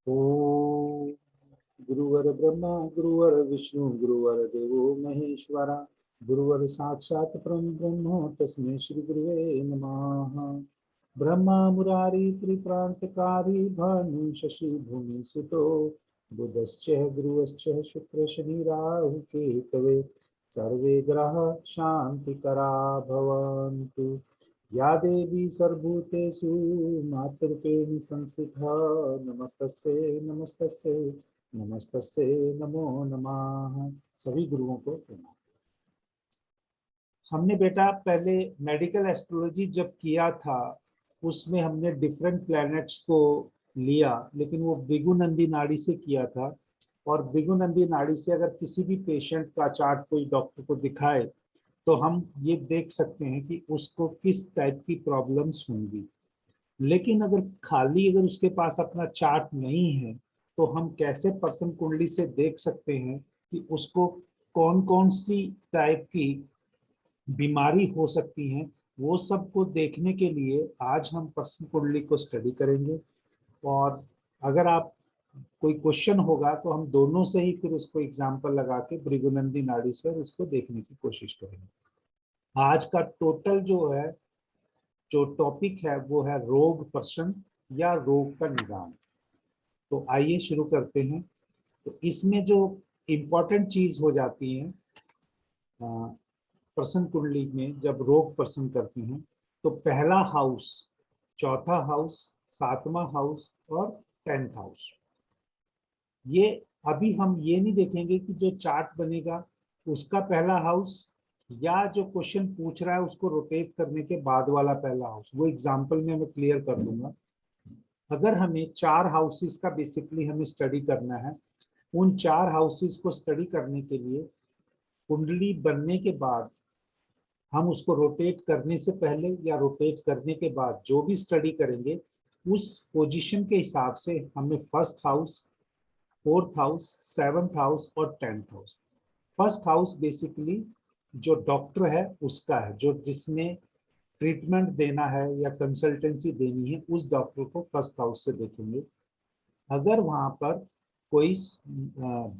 ओम गुरुवर ब्रह्मा गुरुवर विष्णु गुरुवर देवो महेश्वरा गुरुवर साक्षात् परम ब्रह्म तस्मै श्री गुरुवे नमः। ब्रह्मा मुरारी त्रिप्रांतकारी भानु शशि भूमि सुतो बुधश्च गुरुश्च शुक्र शनि राहु केतवे सर्वे ग्रह शांतिकरा भवन्तु। या देवी सर्वभूतेषु मातृरूपेण संस्थिता नमस्तस्यै नमस्तस्यै नमस्तस्यै नमो नमः। सभी गुरुओं को प्रणाम। हमने बेटा पहले मेडिकल एस्ट्रोलॉजी जब किया था उसमें हमने डिफरेंट प्लैनेट्स को लिया, लेकिन वो भृगु-नंदी नाड़ी से किया था। और भृगु-नंदी नाड़ी से अगर किसी भी पेशेंट का चार्ट कोई डॉक्टर को दिखाए तो हम ये देख सकते हैं कि उसको किस टाइप की प्रॉब्लम्स होंगी। लेकिन अगर उसके पास अपना चार्ट नहीं है तो हम कैसे पर्सन कुंडली से देख सकते हैं कि उसको कौन कौन सी टाइप की बीमारी हो सकती हैं। वो सब को देखने के लिए आज हम पर्सन कुंडली को स्टडी करेंगे। और अगर आप कोई क्वेश्चन होगा तो हम दोनों से ही फिर उसको एग्जाम्पल लगा के भृगुनंदी नाड़ी से उसको देखने की कोशिश करेंगे। आज का टोटल जो टॉपिक है वो है रोग प्रशमन या रोग का निदान। तो आइए शुरू करते हैं। तो इसमें जो इम्पोर्टेंट चीज हो जाती है प्रश्न कुंडली में, जब रोग प्रश्न करते हैं तो पहला हाउस, चौथा हाउस, सातवां हाउस और 10th हाउस, ये अभी हम ये नहीं देखेंगे कि जो चार्ट बनेगा उसका पहला हाउस या जो क्वेश्चन पूछ रहा है उसको रोटेट करने के बाद वाला पहला हाउस, वो एग्जांपल में मैं क्लियर कर दूंगा। अगर हमें 4 हाउसेस का बेसिकली हमें स्टडी करना है, उन 4 हाउसेस को स्टडी करने के लिए कुंडली बनने के बाद हम उसको रोटेट करने से पहले या रोटेट करने के बाद जो भी स्टडी करेंगे उस पोजीशन के हिसाब से हमें first house, 4th house, 7th house और 10th house. First house basically जो डॉक्टर है उसका है, जो जिसने ट्रीटमेंट देना है या कंसल्टेंसी देनी है उस डॉक्टर को फर्स्ट हाउस से देखेंगे। अगर वहां पर कोई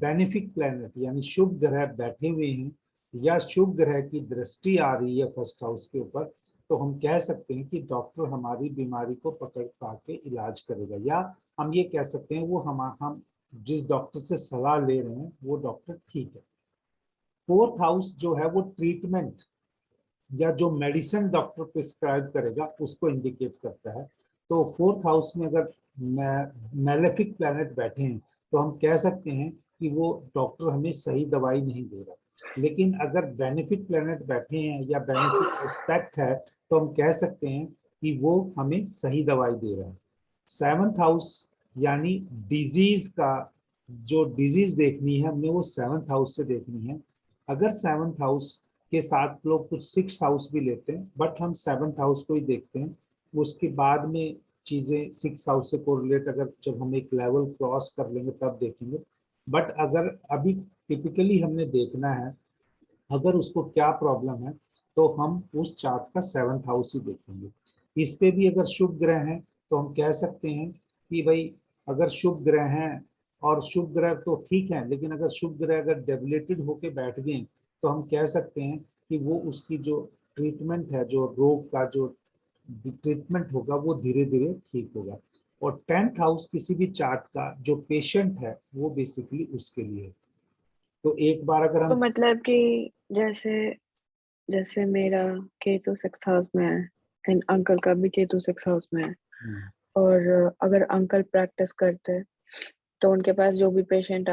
बेनिफिक प्लैनेट यानी शुभ ग्रह बैठे हुए हैं या शुभ ग्रह की दृष्टि आ रही है फर्स्ट हाउस के ऊपर, तो हम कह सकते हैं कि डॉक्टर हमारी बीमारी को पकड़ पाके इलाज करेगा। या हम ये कह सकते हैं वो हम जिस डॉक्टर से सलाह ले रहे हैं वो डॉक्टर ठीक है। 4th हाउस जो है वो ट्रीटमेंट या जो मेडिसिन डॉक्टर प्रिस्क्राइब करेगा उसको इंडिकेट करता है। तो 4th हाउस में अगर मैलेफिक प्लैनेट बैठे हैं तो हम कह सकते हैं कि वो डॉक्टर हमें सही दवाई नहीं दे रहा। लेकिन अगर बेनिफिक प्लैनेट बैठे हैं या बेनिफिक एस्पेक्ट है तो हम कह सकते हैं कि वो हमें सही दवाई दे रहा है। 7th हाउस यानी डिजीज का, जो डिजीज देखनी है हमने वो 7th हाउस से देखनी है। अगर 7th हाउस के साथ लोग कुछ 6th हाउस भी लेते हैं, बट हम 7th हाउस को ही देखते हैं। उसके बाद में चीजें 6th हाउस से कोरिलेट अगर जब हम एक लेवल क्रॉस कर लेंगे तब देखेंगे। बट अगर अभी टिपिकली हमने देखना है अगर उसको क्या प्रॉब्लम है तो हम उस चार्ट का 7th हाउस ही देखेंगे। इस पे भी अगर शुभ ग्रह हैं तो हम कह सकते हैं कि भाई अगर शुभ ग्रह हैं, और शुभ ग्रह तो ठीक है, लेकिन अगर शुभ ग्रह अगर डेबिलिटेड होके बैठ गए तो हम कह सकते हैं कि वो उसकी जो ट्रीटमेंट है, जो रोग का जो ट्रीटमेंट होगा वो धीरे धीरे ठीक होगा। और 10th हाउस किसी भी चार्ट का जो पेशेंट है वो बेसिकली उसके लिए है। तो एक बार अगर तो हम मतलब कि जैसे जैसे मेरा केतु 6th हाउस में है एंड अंकल का भी केतु 6th हाउस में है, और अगर अंकल प्रैक्टिस करते तो उनके पास जो भी पेशेंट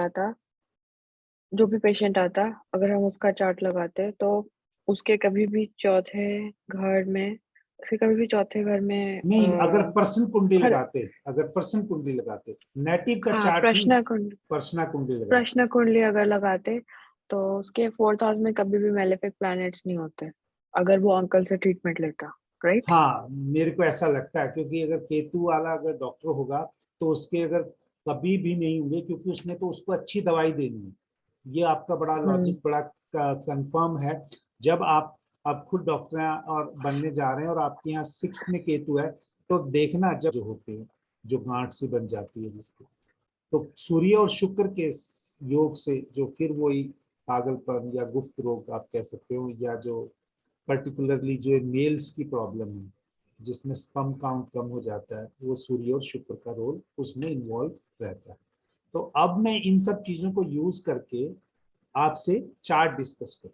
आता अगर हम उसका चार्ट लगाते तो उसके कभी भी चौथे घर में नहीं, अगर पर्सन कुंडली खर लगाते, अगर पर्सन कुंडली लगाते, नेटिव का हाँ, चार्ट नहीं, पर्सना कुंडली लगाते। प्रश्न कुंडली अगर लगाते तो उसके 4th हाउस में कभी भी मेलेफिक प्लैनेट्स नहीं होते अगर वो अंकल से ट्रीटमेंट लेता, राइट? हाँ, मेरे को ऐसा लगता है, क्योंकि अगर केतु वाला अगर डॉक्टर होगा तो उसके अगर कभी भी नहीं होंगे, क्योंकि उसने तो उसको अच्छी दवाई देनी है। ये आपका बड़ा हम्म। लॉजिक बड़ा कंफर्म है। जब आप खुद डॉक्टर हैं और बनने जा रहे हैं और आपके यहाँ 6th में केतु है तो देखना जब जो होते हैं, जो गांठ सी बन जाती है जिसको, तो सूर्य और शुक्र के योग से जो फिर वही पागलपन या गुप्त रोग आप कह सकते हो, या जो पर्टिकुलरली जो मेल्स की प्रॉब्लम है जिसमें स्पर्म काउंट कम हो जाता है, वो सूर्य और शुक्र का रोल उसमें इन्वॉल्व रहता है। तो अब मैं इन सब चीजों को यूज करके आपसे चार्ट डिस्कस करूं।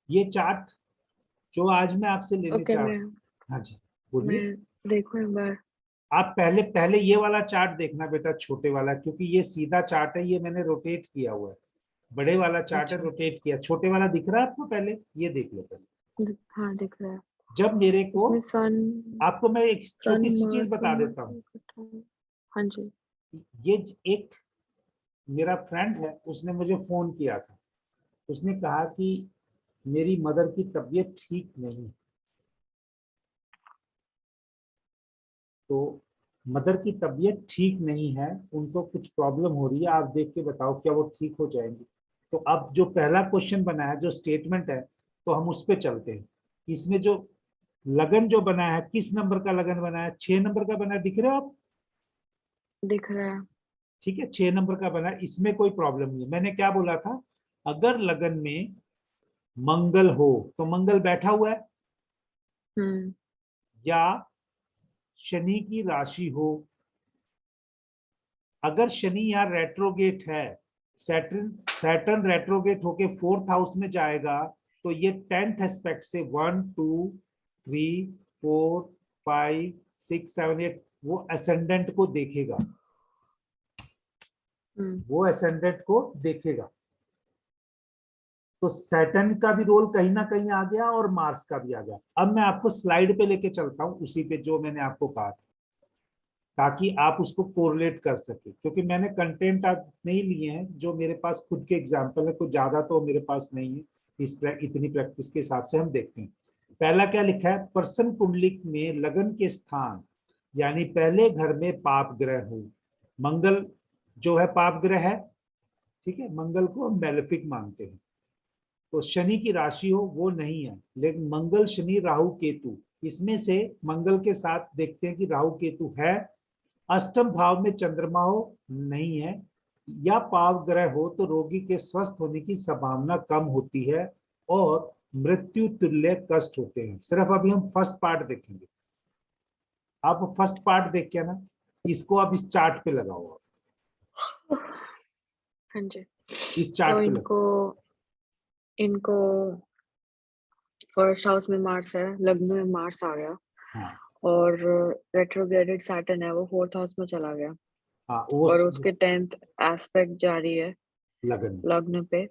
ये चार्ट जो आज मैं आपसे लेने ओके, चाह मैं हाँ जी बोलिए। मैं देखूं एक बार। आप पहले पहले ये वाला चार्ट देखना बेटा, छोटे वाला, क्योंकि ये सीधा चार्ट है, ये मैंने रोटेट किया हुआ है। बड़े वाला चार्ट है, अच्छा। रोटेट किया। छोटे वाला दिख रहा है आपको? पहले ये देख लो पहले। हाँ, दिख रहा है। जब मेरे को, इसमें सन आपको मैं एक सन छोटी सी चीज मार्स बता देता हूँ। हाँ जी। ये एक मेरा फ्रेंड है, उसने मुझे फोन किया था। उसने कहा कि मेरी मदर की तबीयत ठीक नहीं है। तो मदर की तबीयत ठीक नहीं है, उनको कुछ प्रॉब्लम हो रही है, आप देख के बताओ क्या वो ठीक हो जाएंगी। तो अब जो पहला क्वेश्चन बना है, जो स्टेटमेंट है, तो हम उस पर चलते हैं। इसमें जो लगन जो बना है, किस नंबर का लगन बना है? 6 नंबर का बना है, दिख रहे हो आप? दिख रहा है। ठीक है, 6 नंबर का बना है, इसमें कोई प्रॉब्लम नहीं है। मैंने क्या बोला था? अगर लगन में मंगल हो, तो मंगल बैठा हुआ है, हम्म। या शनि की राशि हो। अगर शनि यहाँ रेट्रोगेट है, सैटर्न सैटर्न रेट्रोगेट होके 4th हाउस में जाएगा, तो ये 10th एस्पेक्ट से 1 2 3 4 5 6 7 8 वो असेंडेंट को देखेगा। वो असेंडेंट को देखेगा। तो सैटर्न का भी रोल कहीं ना कहीं आ गया और मार्स का भी आ गया। अब मैं आपको स्लाइड पे लेके चलता हूं, उसी पे जो मैंने आपको कहा, ताकि आप उसको कोरिलेट कर सके। क्योंकि मैंने कंटेंट आज नहीं लिए हैं, जो मेरे पास खुद के एग्जाम्पल है, कुछ ज्यादा तो मेरे पास नहीं है। इतनी प्रैक्टिस के हिसाब से हम देखते हैं। पहला क्या लिखा है? पर्सन कुंडलिक में लगन के स्थान, यानी पहले घर में पाप ग्रह हो। मंगल जो है पाप ग्रह है, ठीक है, मंगल को हम मेलेफिक मानते हैं। तो शनि की राशि हो, वो नहीं है, लेकिन मंगल शनि राहु केतु, इसमें से मंगल के साथ देखते हैं कि राहु केतु है। अष्टम भाव में चंद्रमा हो, नहीं है, या पाप ग्रह हो, तो रोगी के स्वस्थ होने की संभावना कम होती है और मृत्यु तुल्य कष्ट होते हैं। सिर्फ अभी हम फर्स्ट पार्ट देखेंगे। आप फर्स्ट पार्ट देख के ना, इसको आप इस चार्ट पे लगाओ, आप हाँ जी। इस तो चार्ट पे लगाओ। इनको इनको फर्स्ट हाउस में मार्स है, लग्न में मार्स आ गया, हाँ और रेट्रोग्रेडेड सैटर्न है, वो फोर्थ हाउस में चला गया, हाँ, वो और उसके 10th एस्पेक्ट जारी है लगन लग्न पे।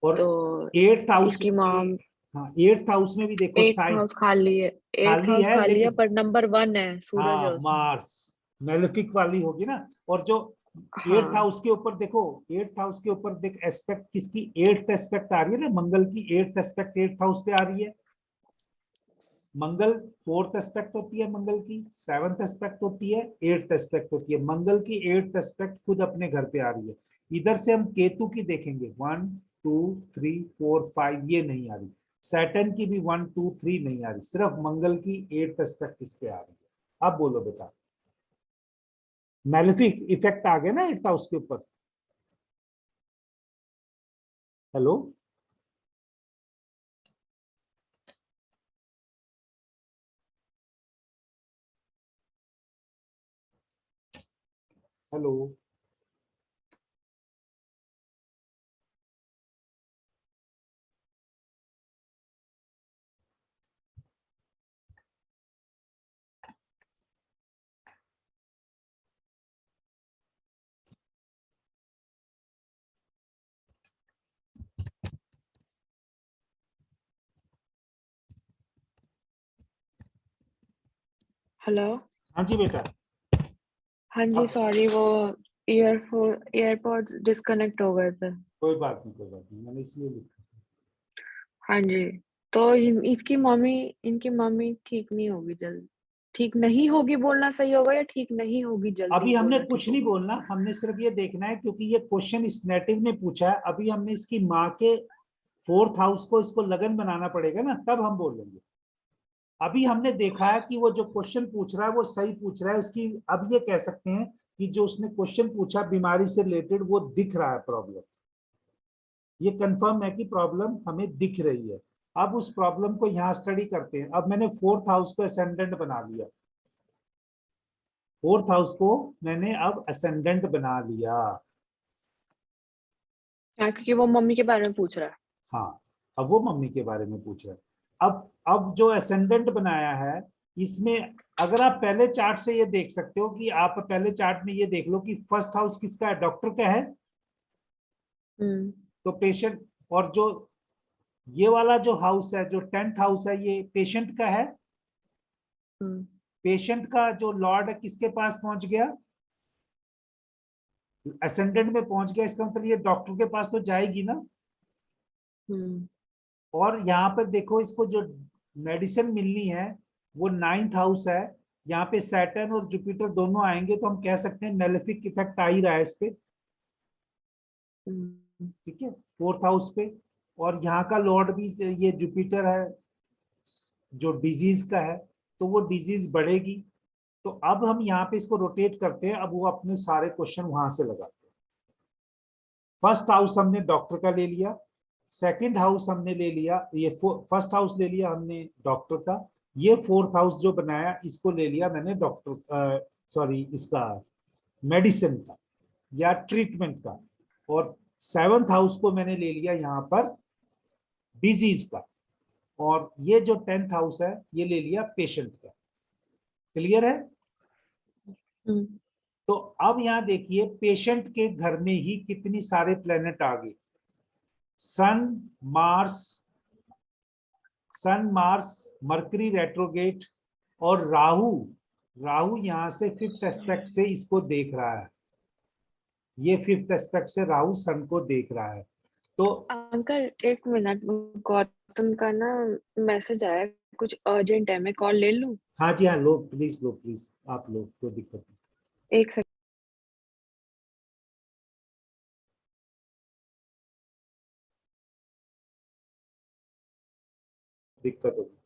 और तो 8th हाउस इसकी मॉम, हाँ 8th हाउस में भी देखो 8th साइन हाउस खाली है। 8th खाली हाउस है, खाली है, लेकिन पर नंबर 1 है, सूरज है हाँ उसमें। मार्स मेलेफिक वाली होगी ना। और जो 8th हाँ। हाउस के ऊपर देखो, 8th हाउस के ऊपर देख एस्पेक्ट किसकी 8th एस्पेक्ट आ रही है ना, मंगल की 8th एस्पेक्ट 8th हाउस पे आ रही है। मंगल 4th एस्पेक्ट होती है, मंगल की 7th एस्पेक्ट होती है, 8th एस्पेक्ट होती है। मंगल की 8th एस्पेक्ट खुद अपने घर पे आ रही है। इधर से हम केतु की देखेंगे, 1 2 3 4 5, ये नहीं आ रही। सैटर्न की भी 1 2 3 नहीं आ रही, सिर्फ मंगल की 8th एस्पेक्ट इस पे आ रही है। अब बोलो बेटा, मैलेफिक इफेक्ट आ गया ना 8th हाउस के ऊपर। Hello, hello, hello. हाँ जी बेटा। हाँ जी, अब सॉरी, वो एयरपॉड्स डिस्कनेक्ट हो गए थे। कोई बात नहीं, कोई बात नहीं, मैंने इसलिए लिखा। हाँ जी। तो इनकी मम्मी ठीक नहीं होगी जल्द। ठीक नहीं होगी बोलना सही होगा, या ठीक नहीं होगी जल्दी अभी हमने बोलना ठीक कुछ नहीं होगा? बोलना, हमने सिर्फ ये देखना है, क्योंकि ये क्वेश्चन इस नेटिव ने पूछा है। अभी हमने इसकी माँ के 4th हाउस को इसको लगन बनाना पड़ेगा ना, तब हम बोलेंगे। अभी हमने देखा है कि वो जो क्वेश्चन पूछ रहा है वो सही पूछ रहा है उसकी। अब ये कह सकते हैं कि जो उसने क्वेश्चन पूछा बीमारी से रिलेटेड वो दिख रहा है प्रॉब्लम, ये कंफर्म है कि प्रॉब्लम हमें दिख रही है। अब उस प्रॉब्लम को यहाँ स्टडी करते हैं। अब मैंने फोर्थ हाउस को असेंडेंट बना लिया, फोर्थ हाउस को मैंने अब असेंडेंट बना लिया। क्योंकि वो मम्मी के बारे में पूछ रहा है। हाँ, अब वो मम्मी के बारे में पूछ रहा है। अब जो असेंडेंट बनाया है इसमें अगर आप पहले चार्ट से ये देख सकते हो कि आप पहले चार्ट में ये देख लो कि फर्स्ट हाउस किसका है, डॉक्टर का है। तो पेशेंट, और जो ये वाला जो हाउस है, जो 10th हाउस है, ये पेशेंट का है। पेशेंट का जो लॉर्ड है किसके पास पहुंच गया, असेंडेंट में पहुंच गया। इसका मतलब ये डॉक्टर के पास तो जाएगी ना। और यहाँ पर देखो, इसको जो मेडिसिन मिलनी है वो 9th हाउस है। यहाँ पे सैटर्न और जुपिटर दोनों आएंगे, तो हम कह सकते हैं मेलेफिक इफेक्ट आ ही रहा है इस पे। ठीक है, 4th हाउस पे। और यहाँ का लॉर्ड भी ये जुपिटर है जो डिजीज का है, तो वो डिजीज बढ़ेगी। तो अब हम यहाँ पे इसको रोटेट करते हैं, अब वो अपने सारे क्वेश्चन वहां से लगाते हैं। फर्स्ट हाउस हमने डॉक्टर का ले लिया, सेकंड हाउस हमने ले लिया, ये फर्स्ट हाउस ले लिया हमने डॉक्टर का, ये फोर्थ हाउस जो बनाया इसको ले लिया मैंने डॉक्टर सॉरी इसका मेडिसिन का या ट्रीटमेंट का, और सेवंथ हाउस को मैंने ले लिया यहाँ पर डिजीज का, और ये जो 10th हाउस है ये ले लिया पेशेंट का। क्लियर है? तो अब यहाँ देखिए पेशेंट के घर में ही कितनी सारे प्लेनेट आ गए। सन मार्स मरकरी रेट्रोगेट, और राहु यहां से 5th एस्पेक्ट से इसको देख रहा है। ये 5th एस्पेक्ट से राहु सन को देख रहा है। तो अंकल एक मिनट, गौतम का ना मैसेज आया, कुछ अर्जेंट है, मैं कॉल ले लूं? हाँ जी हाँ, लो प्लीज आप लोग, कोई दिक्कत नहीं। एक सेकंड। दिक्कत होगी।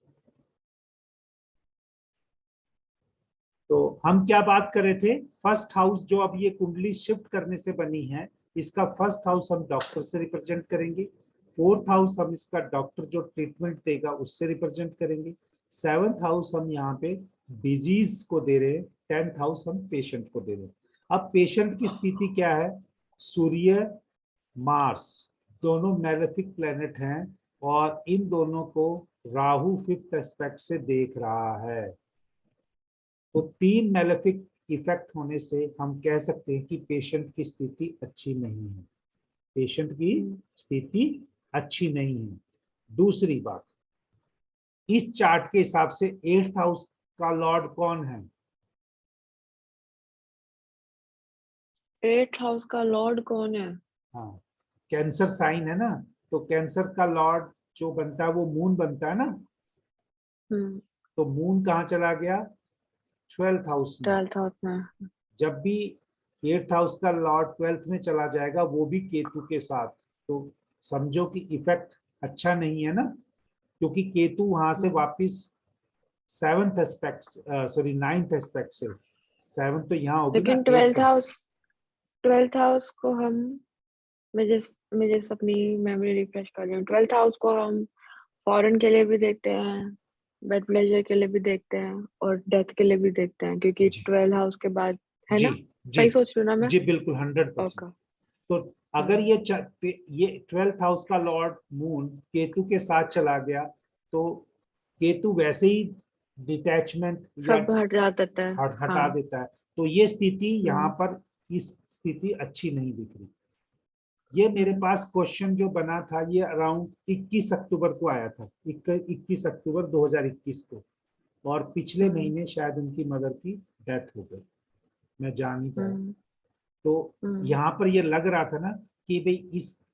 तो हम क्या बात कर रहे थे, फर्स्ट हाउस जो अब ये कुंडली शिफ्ट करने से बनी है, इसका फर्स्ट हाउस हम डॉक्टर से रिप्रेजेंट करेंगे, फोर्थ हाउस हम इसका डॉक्टर जो ट्रीटमेंट देगा उससे रिप्रेजेंट करेंगे, सेवंथ हाउस हम यहाँ पे डिजीज को दे रहे हैं, 10th हाउस हम पेशेंट को दे रहे हैं। अब पेशेंट की स्थिति क्या है, सूर्य मार्स दोनों मैलेफिक प्लेनेट हैं, और इन दोनों को राहु 5th एस्पेक्ट से देख रहा है। तो 3 मैलेफिक इफेक्ट होने से हम कह सकते हैं कि पेशेंट की स्थिति अच्छी नहीं है, पेशेंट की स्थिति अच्छी नहीं है। दूसरी बात, इस चार्ट के हिसाब से 8th हाउस का लॉर्ड कौन है? 8th हाउस का लॉर्ड कौन है? हाँ, कैंसर साइन है ना, तो कैंसर का लॉर्ड जो बनता है वो मून बनता है ना। तो मून कहाँ चला गया, 12th हाउस में। 12th हाउस में। जब भी 8th हाउस का लॉर्ड 12th में चला जाएगा, वो भी केतु के साथ, तो समझो कि इफेक्ट अच्छा नहीं है ना, क्योंकि केतु वहां से वापिस 7th aspect, sorry 9th aspect से, 7th तो यहाँ होगी ना। लेकिन 12th हाउस को हम, मैं जैसे अपनी मेमोरी रिफ्रेश कर रही हूँ, 12th हाउस को हम फॉरेन के लिए भी देखते हैं, बेड प्लेजर के लिए भी देखते हैं, और डेथ के लिए भी देखते हैं, क्योंकि 12th हाउस के बाद है जी ना? जी सही सोच रही हूँ ना मैं? जी, बिल्कुल 100%। ओके। तो अगर ये 12th हाउस का लॉर्ड मून केतु के साथ चला गया, तो केतु वैसे ही डिटैचमेंट या सब हट जाता है। हटा हाँ। देता है, तो ये स्थिति यहाँ पर, इस स्थिति अच्छी नहीं दिख रही। ये मेरे पास क्वेश्चन जो बना था ये अराउंड 21 अक्टूबर को आया था, 21 अक्टूबर 2021 को, और पिछले महीने शायद उनकी मदर की डेथ हो गई, मैं जान नहीं पाया। तो यहाँ पर ये लग रहा था ना कि भाई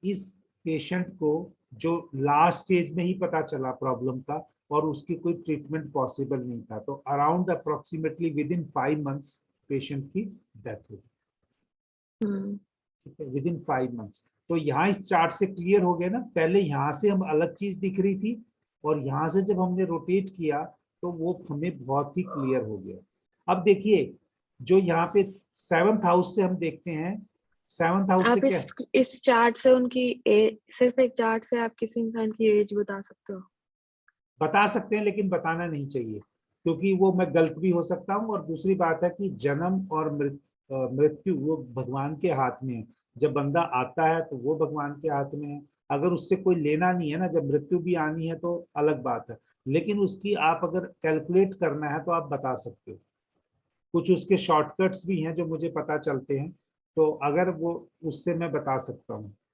इस पेशेंट को जो लास्ट स्टेज में ही पता चला प्रॉब्लम का, और उसकी कोई ट्रीटमेंट पॉसिबल नहीं था, तो around approximately with in 5 months patient की डेथ हो गई। ठीक है, विद इन 5 मंथ्स। तो यहाँ इस चार्ट से क्लियर हो गया ना, पहले यहाँ से हम अलग चीज दिख रही थी, और यहाँ से जब हमने रोटेट किया तो वो हमें बहुत ही क्लियर हो गया। अब देखिए, जो यहाँ पे 7th हाउस से हम देखते हैं, 7th हाउस से आप क्या इस चार्ट से उनकी एज, सिर्फ एक चार्ट से आप किसी इंसान की एज बता सकते हो? बता सकते हैं, लेकिन बताना नहीं चाहिए, क्योंकि वो मैं गलत भी हो सकता हूँ। और दूसरी बात है कि जन्म और मृत्यु वो भगवान के हाथ में है। जब बंदा आता है तो वो भगवान के हाथ में है। अगर उससे कोई लेना नहीं है ना, जब मृत्यु भी आनी है तो अलग बात है। लेकिन उसकी आप अगर कैलकुलेट करना है तो आप बता सकते हो। कुछ उसके शॉर्टकट्स भी हैं जो मुझे पता चलते हैं, तो अगर वो उससे मैं बता सकता हूँ।